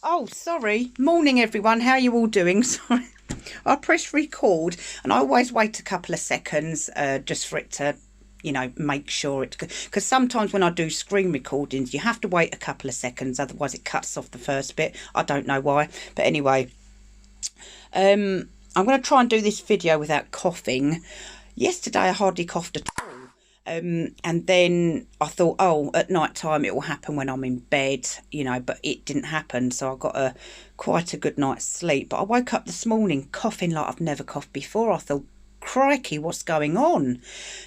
Oh, sorry. Morning, everyone. How are you all doing? Sorry. I pressed record and I always wait a couple of seconds just for it to, make sure it. Because sometimes when I do screen recordings, you have to wait a couple of seconds, otherwise it cuts off the first bit. I don't know why. But anyway, I'm going to try and do this video without coughing. Yesterday I hardly coughed at all. And then I thought, oh, at night time it will happen when I'm in bed, but it didn't happen. So I got quite a good night's sleep. But I woke up this morning coughing like I've never coughed before. I thought, crikey, what's going on?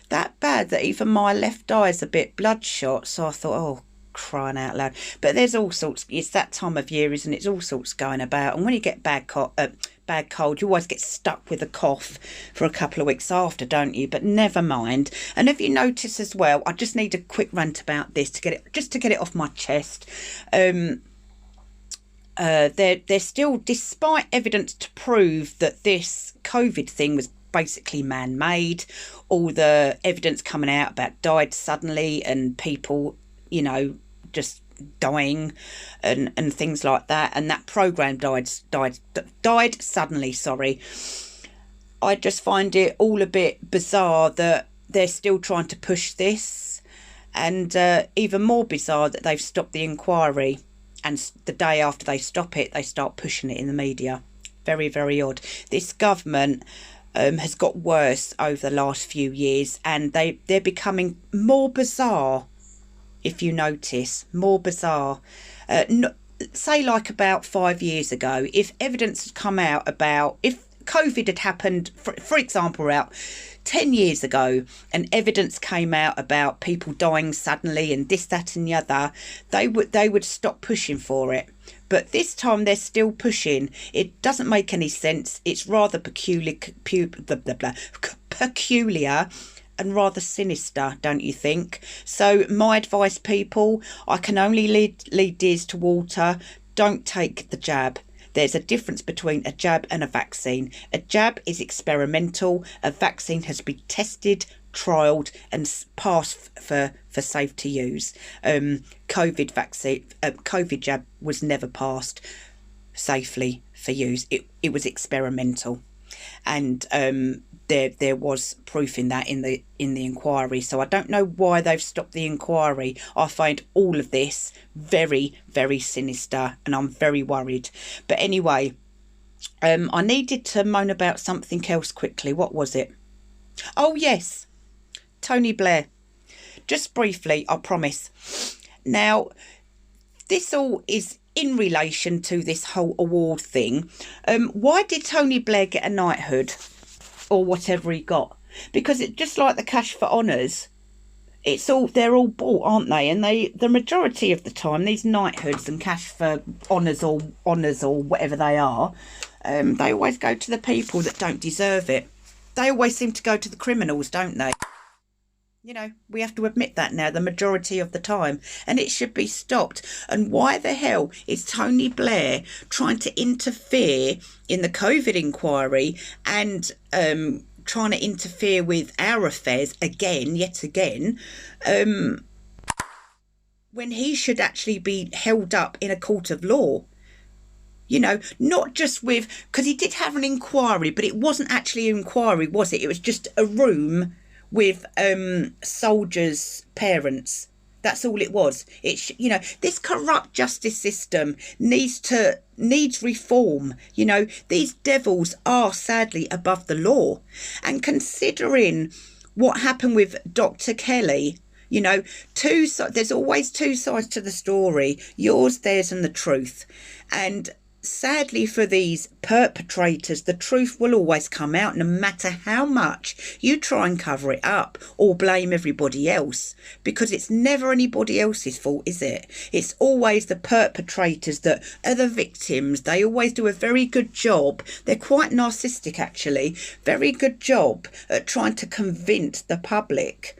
That bad that even my left eye is a bit bloodshot. So I thought, oh, crying out loud. But there's all sorts. It's that time of year, isn't it? It's all sorts going about. And when you get bad cold, you always get stuck with a cough for a couple of weeks after, don't you? But never mind. And if you notice as well, I just need a quick rant about this to get it off my chest. They're still, despite evidence to prove that this COVID thing was basically man-made, all the evidence coming out about died suddenly and people, just dying and things like that, and that program died suddenly. Sorry, I just find it all a bit bizarre that they're still trying to push this, and even more bizarre that they've stopped the inquiry, and the day after they stop it, they start pushing it in the media. Very, very odd. This government has got worse over the last few years, and they're becoming more bizarre. If you notice, more bizarre. Say like about 5 years ago, if evidence had come out about, if COVID had happened, for example, out 10 years ago, and evidence came out about people dying suddenly and this, that and the other, they would stop pushing for it. But this time they're still pushing. It doesn't make any sense. It's rather peculiar and rather sinister, don't you think? So my advice, people, I can only lead deers to water. Don't take the jab. There's a difference between a jab and a vaccine. A jab is experimental. A vaccine has been tested, trialled and passed for safe to use. COVID jab was never passed safely for use. It was experimental, and there was proof in that in the inquiry. So I don't know why they've stopped the inquiry. I find all of this very, very sinister, and I'm very worried. But anyway, I needed to moan about something else quickly. What was it? Oh yes, Tony Blair. Just briefly, I promise. Now, this all is in relation to this whole award thing. Why did Tony Blair get a knighthood or whatever he got? Because it's just like the cash for honours. They're all bought, aren't they? And the majority of the time, these knighthoods and cash for honours or whatever they are, they always go to the people that don't deserve it. They always seem to go to the criminals, don't they? We have to admit that now, the majority of the time, and it should be stopped. And why the hell is Tony Blair trying to interfere in the COVID inquiry and trying to interfere with our affairs yet again, when he should actually be held up in a court of law? Not just because he did have an inquiry, but it wasn't actually an inquiry, was it? It was just a room with soldiers' parents. That's all it was. This corrupt justice system needs reform. These devils are sadly above the law. And considering what happened with Dr. Kelly, there's always two sides to the story: yours, theirs, and the truth. And sadly for these perpetrators, the truth will always come out, no matter how much you try and cover it up or blame everybody else, because it's never anybody else's fault, is it? It's always the perpetrators that are the victims. They always do a very good job. They're quite narcissistic, actually. Very good job at trying to convince the public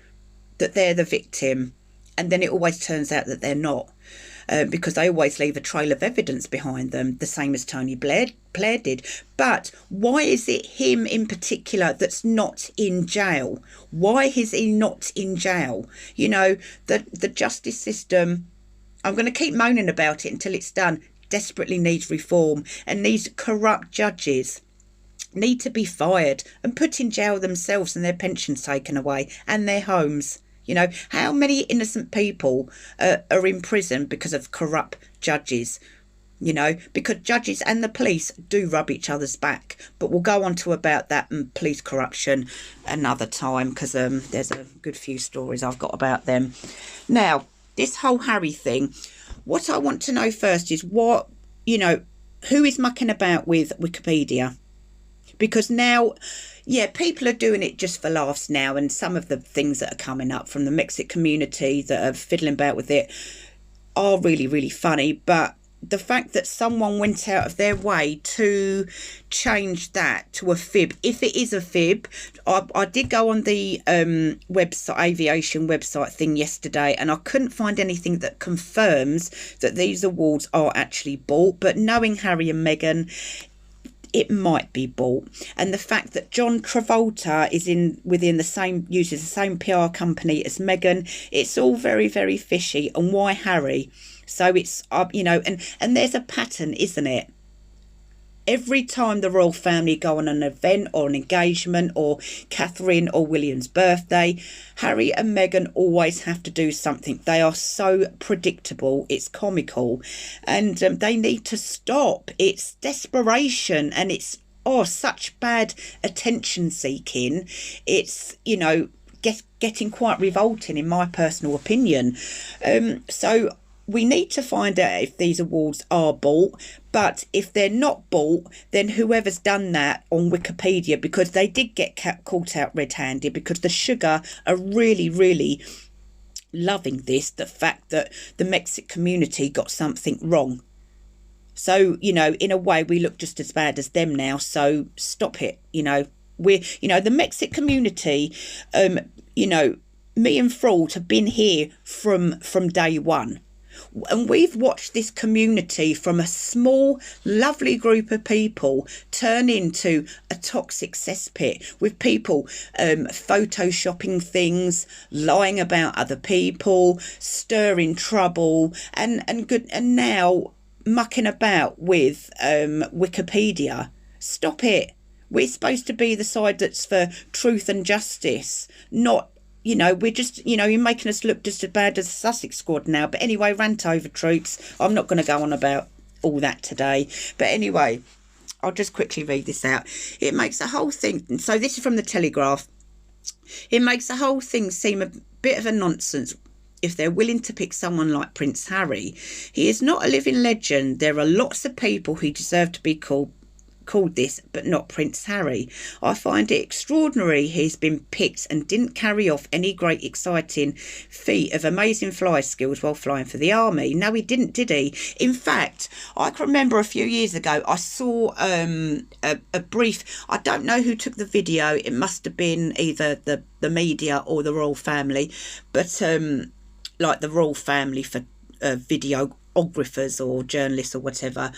that they're the victim, and then it always turns out that they're not. Because they always leave a trail of evidence behind them, the same as Tony Blair did. But why is it him in particular that's not in jail? Why is he not in jail? The justice system, I'm going to keep moaning about it until it's done, desperately needs reform, and these corrupt judges need to be fired and put in jail themselves and their pensions taken away and their homes. You know, how many innocent people are in prison because of corrupt judges? You know, because judges and the police do rub each other's back. But we'll go on to about that and police corruption another time, because there's a good few stories I've got about them. Now, this whole Harry thing, what I want to know first is what, you know, who is mucking about with Wikipedia? Because now, yeah, people are doing it just for laughs now, and some of the things that are coming up from the Mexican community that are fiddling about with it are really, really funny. But the fact that someone went out of their way to change that to a fib, if it is a fib, I did go on the website, aviation website thing yesterday, and I couldn't find anything that confirms that these awards are actually bought. But knowing Harry and Meghan, it might be bought. And the fact that John Travolta is uses the same PR company as Meghan, it's all very, very fishy. And why Harry? So it's, you know, and there's a pattern, isn't it? Every time the royal family go on an event or an engagement or Catherine or William's birthday, Harry and Meghan always have to do something. They are so predictable. It's comical, and they need to stop. It's desperation, and it's such bad attention seeking. It's, you know, getting quite revolting in my personal opinion. So we need to find out if these awards are bought, but if they're not bought, then whoever's done that on Wikipedia, because they did get caught out red-handed, because the Sugar are really, really loving this, the fact that the Mexican community got something wrong. So, you know, in a way, we look just as bad as them now, so stop it. You know, the Mexican community, you know, me and Fraud have been here from day one. And we've watched this community from a small, lovely group of people turn into a toxic cesspit, with people photoshopping things, lying about other people, stirring trouble, and now mucking about with Wikipedia. Stop it. We're supposed to be the side that's for truth and justice, not, you know, we're just, you know, you're making us look just as bad as the Sussex squad now. But anyway, rant over, troops. I'm not going to go on about all that today. But anyway, I'll just quickly read this out. It makes the whole thing, so this is from the Telegraph. It makes the whole thing seem a bit of a nonsense if they're willing to pick someone like Prince Harry. He is not a living legend. There are lots of people who deserve to be called this, but not Prince Harry. I find it extraordinary he's been picked and didn't carry off any great exciting feat of amazing fly skills while flying for the army. No, he didn't, did he? In fact, I can remember a few years ago I saw a brief, I don't know who took the video, it must have been either the media or the royal family, but like the royal family for videographers or journalists or whatever.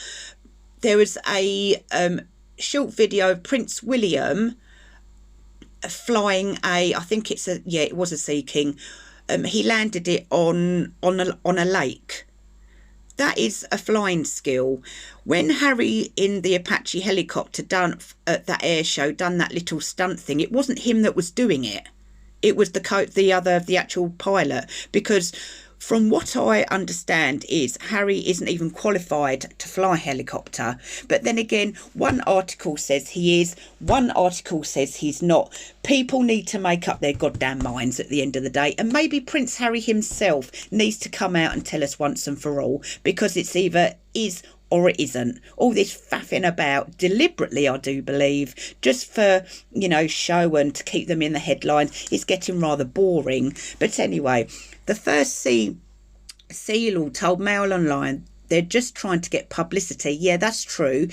There was a short video of Prince William flying I think it was a Sea King. He landed it on a lake. That is a flying skill. When Harry in the Apache helicopter done at that air show, done that little stunt thing, it wasn't him that was doing it. It was the actual pilot, because from what I understand is Harry isn't even qualified to fly a helicopter. But then again, one article says he is, one article says he's not. People need to make up their goddamn minds at the end of the day. And maybe Prince Harry himself needs to come out and tell us once and for all, because it's either is or it isn't. All this faffing about, deliberately I do believe, just for, you know, show and to keep them in the headlines, is getting rather boring. But anyway, the first Sea Lord told Mail Online they're just trying to get publicity. Yeah, that's true.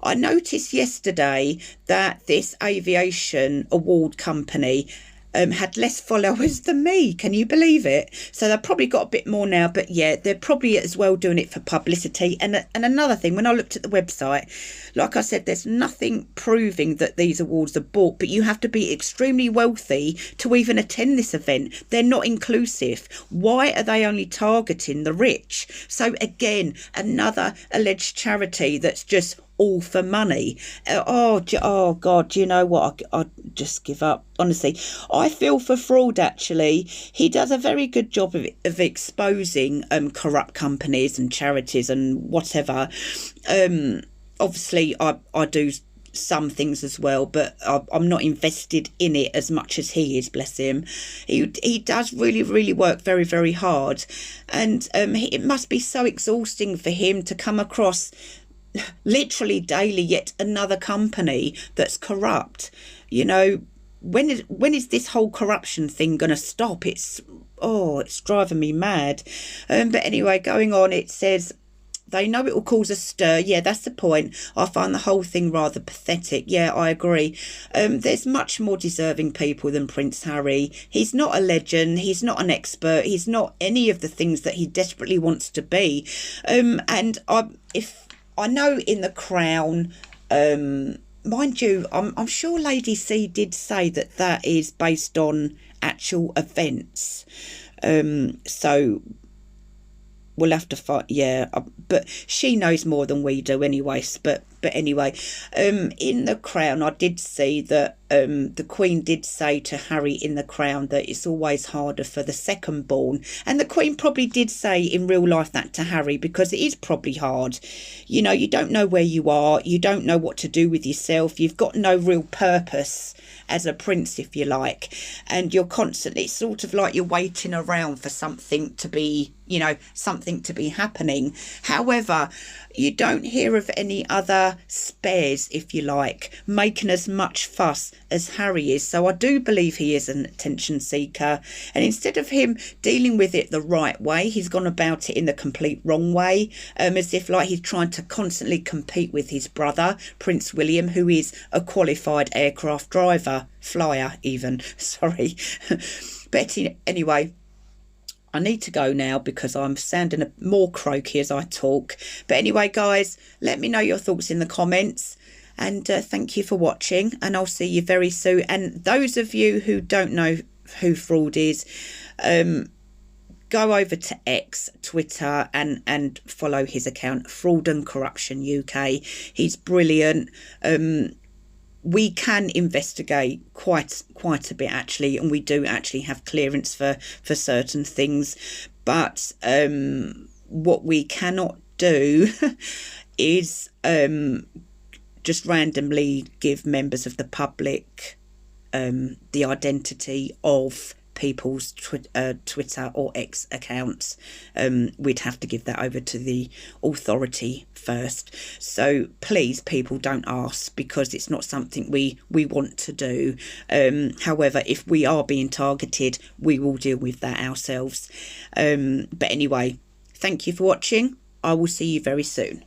I noticed yesterday that this aviation award company had less followers than me. Can you believe it? So they've probably got a bit more now, but yeah, they're probably as well doing it for publicity. And another thing, when I looked at the website, like I said, there's nothing proving that these awards are bought, but you have to be extremely wealthy to even attend this event. They're not inclusive. Why are they only targeting the rich? So again, another alleged charity that's just all for money. Oh God, you know what? I just give up. Honestly, I feel for fraud. Actually, he does a very good job of exposing corrupt companies and charities and whatever. Obviously, I do some things as well, but I'm not invested in it as much as he is, bless him. He does really work very hard, and it must be so exhausting for him to come across literally daily yet another company that's corrupt. You know, when is this whole corruption thing going to stop? It's driving me mad. But anyway, going on, it says, they know it will cause a stir. Yeah, that's the point. I find the whole thing rather pathetic. Yeah, I agree. There's much more deserving people than Prince Harry. He's not a legend. He's not an expert. He's not any of the things that he desperately wants to be. And I know in The Crown, mind you, I'm sure Lady C did say that is based on actual events. So we'll have to fight. Yeah, but she knows more than we do anyway. But anyway, in The Crown, I did see that the Queen did say to Harry in The Crown that it's always harder for the second born, and the Queen probably did say in real life that to Harry, because it is probably hard. You know, you don't know where you are, you don't know what to do with yourself, you've got no real purpose as a prince, if you like, and you're constantly sort of like you're waiting around for something to be, you know, something to be happening. However, you don't hear of any other spares, if you like, making as much fuss as Harry is. So I do believe he is an attention seeker, and instead of him dealing with it the right way, he's gone about it in the complete wrong way, as if like he's trying to constantly compete with his brother, Prince William, who is a qualified aircraft driver, flyer even, sorry. But anyway, I need to go now because I'm sounding more croaky as I talk. But anyway, guys, let me know your thoughts in the comments. And thank you for watching. And I'll see you very soon. And those of you who don't know who Fraud is, go over to X, Twitter, and follow his account, Fraud and Corruption UK. He's brilliant. We can investigate quite a bit actually, and we do actually have clearance for certain things, but what we cannot do is just randomly give members of the public the identity of people's Twitter or X accounts. We'd have to give that over to the authority first. So please, people, don't ask, because it's not something we want to do. However, if we are being targeted, we will deal with that ourselves. But anyway, thank you for watching. I will see you very soon.